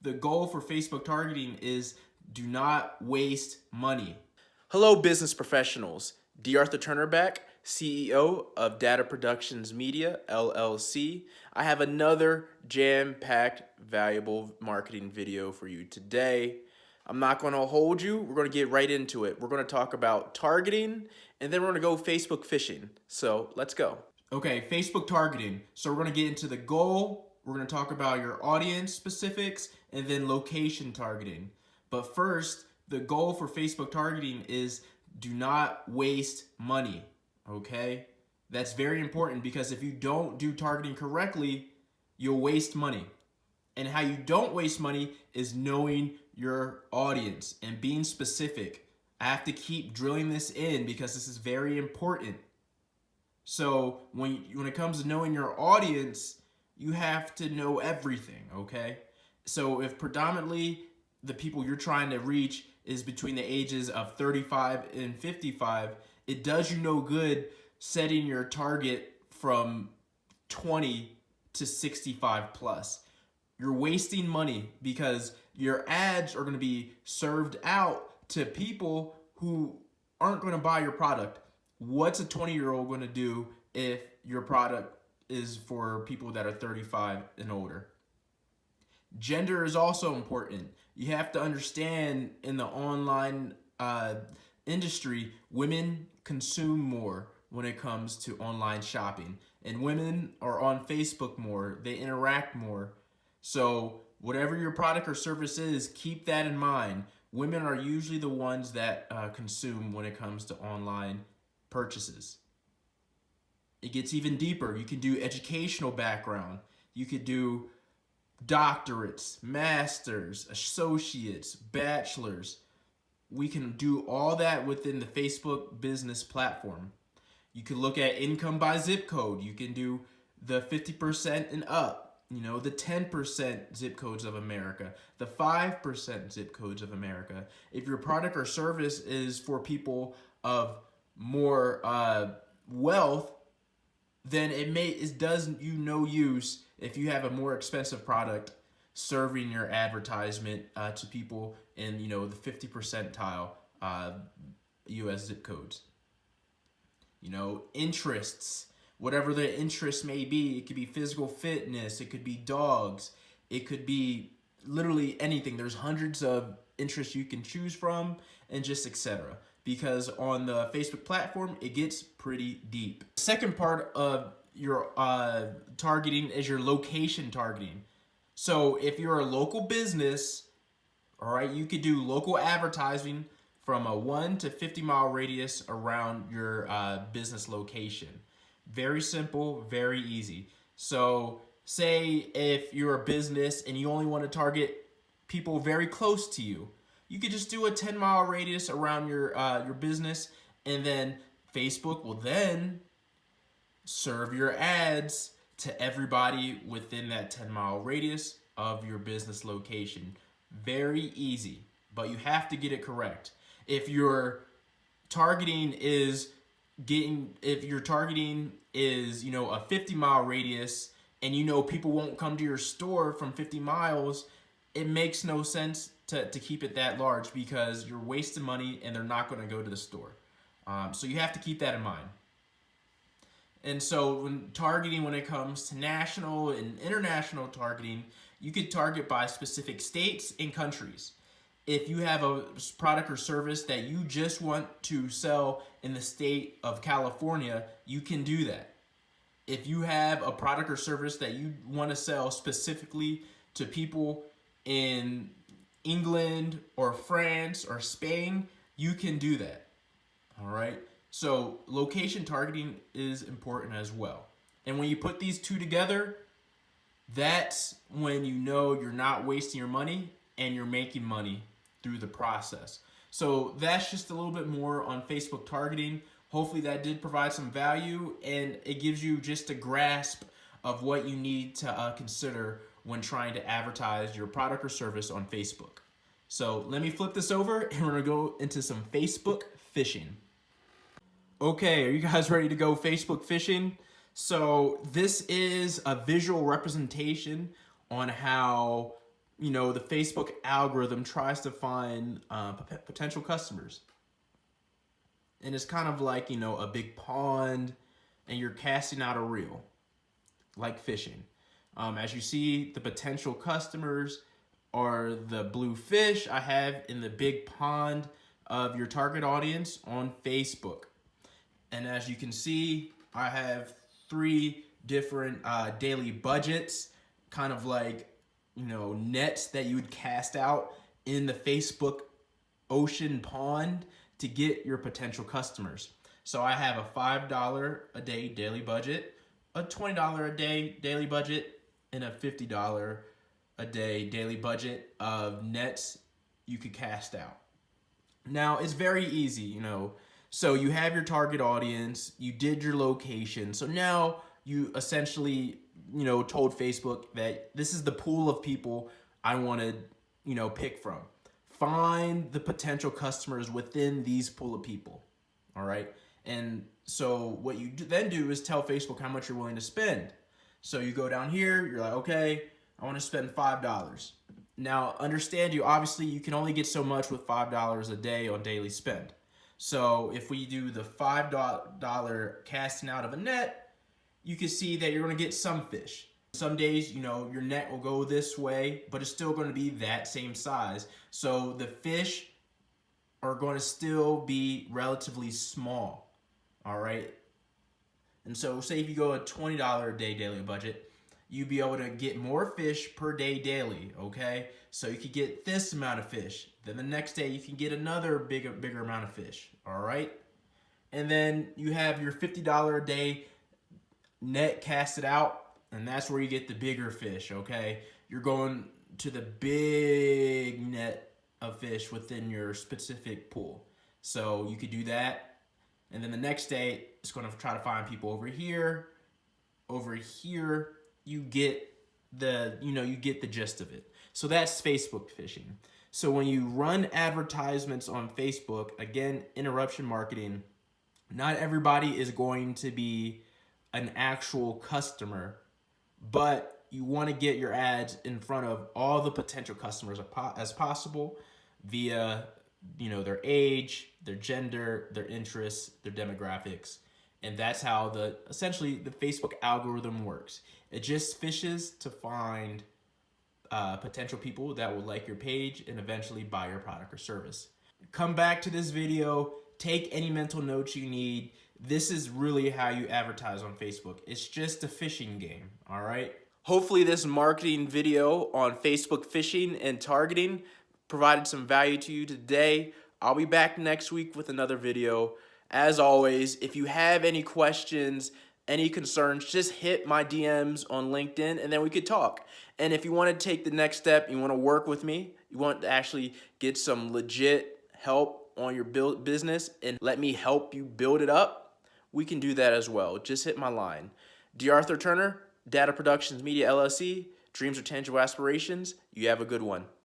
the goal for Facebook targeting is do not waste money. Hello, business professionals. D.A.T.A back, CEO of Data Productions Media, LLC. I have another jam-packed, valuable marketing video for you today. I'm not going to hold you. We're going to get right into it. We're going to talk about targeting, and then we're going to go Facebook phishing. So let's go. Okay, Facebook targeting. So we're going to get into the goal. We're going to talk about your audience specifics and then location targeting. But first, the goal for Facebook targeting is do not waste money, okay? That's very important because if you don't do targeting correctly, you'll waste money. And how you don't waste money is knowing your audience and being specific. I have to keep drilling this in because this is very important. So when it comes to knowing your audience, you have to know everything, okay? So if predominantly the people you're trying to reach is between the ages of 35 and 55, it does you no good setting your target from 20 to 65 plus. You're wasting money because your ads are going to be served out to people who aren't going to buy your product. What's a 20-year-old going to do if your product is for people that are 35 and older? Gender is also important. You have to understand in the online industry, women consume more when it comes to online shopping. And women are on Facebook more. They interact more. So whatever your product or service is, keep that in mind. Women are usually the ones that consume when it comes to online purchases. It gets even deeper. You can do educational background. You could do doctorates, masters, associates, bachelors. We can do all that within the Facebook business platform. You could look at income by zip code. You can do the 50% and up, the 10% zip codes of America, the 5% zip codes of America. If your product or service is for people of more wealth, then it does you no use if you have a more expensive product serving your advertisement to people in the 50 percentile U.S. zip codes. Interests, whatever the interest may be, it could be physical fitness, it could be dogs, it could be literally anything. There's hundreds of interests you can choose from, and just etc. Because on the Facebook platform, it gets pretty deep. Second part of your targeting is your location targeting. So if you're a local business, all right, you could do local advertising from a 1 to 50 mile radius around your business location. Very simple, very easy. So say if you're a business and you only want to target people very close to you, you could just do a 10-mile radius around your business, and then Facebook will then serve your ads to everybody within that 10-mile radius of your business location. Very easy, but you have to get it correct. If your targeting is a 50-mile radius and people won't come to your store from 50 miles, it makes no sense to keep it that large because you're wasting money and they're not going to go to the store. So you have to keep that in mind. And so when it comes to national and international targeting, you could target by specific states and countries. If you have a product or service that you just want to sell in the state of California, you can do that. If you have a product or service that you want to sell specifically to people in England or France or Spain, you can do that. All right. So location targeting is important as well. And when you put these two together, that's when you're not wasting your money and you're making money through the process. So that's just a little bit more on Facebook targeting. Hopefully that did provide some value and it gives you just a grasp of what you need to consider when trying to advertise your product or service on Facebook. So let me flip this over and we're gonna go into some Facebook phishing. Okay, are you guys ready to go Facebook phishing? So this is a visual representation on how the Facebook algorithm tries to find potential customers. And it's kind of like, a big pond and you're casting out a reel, like fishing. As you see, the potential customers are the blue fish I have in the big pond of your target audience on Facebook. And as you can see, I have 3 different daily budgets, kind of like, nets that you would cast out in the Facebook ocean pond to get your potential customers. So I have a $5 a day daily budget, a $20 a day daily budget, and a $50 a day daily budget of nets you could cast out. Now, it's very easy, So you have your target audience, you did your location. So now you essentially, told Facebook that this is the pool of people I want to, pick from. Find the potential customers within these pool of people. All right. And so what you then do is tell Facebook how much you're willing to spend. So you go down here, you're like, okay, I want to spend $5. Now, understand obviously you can only get so much with $5 a day on daily spend. So if we do the $5 casting out of a net, you can see that you're going to get some fish. Some days, your net will go this way, but it's still going to be that same size. So the fish are going to still be relatively small. All right. And so say if you go a $20 a day daily budget, you'd be able to get more fish per day daily, okay? So you could get this amount of fish. Then the next day you can get another bigger amount of fish, all right? And then you have your $50 a day net casted out, and that's where you get the bigger fish, okay? You're going to the big net of fish within your specific pool. So you could do that. And then the next day, it's going to try to find people over here. Over here, you get you get the gist of it. So that's Facebook fishing. So when you run advertisements on Facebook, again, interruption marketing, not everybody is going to be an actual customer, but you want to get your ads in front of all the potential customers as possible via their age, their gender, their interests, their demographics. And that's how essentially the Facebook algorithm works. It just fishes to find potential people that will like your page and eventually buy your product or service. Come back to this video, take any mental notes you need. This is really how you advertise on Facebook. It's just a fishing game, all right? Hopefully this marketing video on Facebook fishing and targeting provided some value to you today. I'll be back next week with another video. As always, if you have any questions, any concerns, just hit my DMs on LinkedIn and then we could talk. And if you want to take the next step, you want to work with me, you want to actually get some legit help on your business and let me help you build it up, we can do that as well. Just hit my line. D.A.T.A. Turner, D.A.T.A. Productions Media LLC, dreams are tangible aspirations. You have a good one.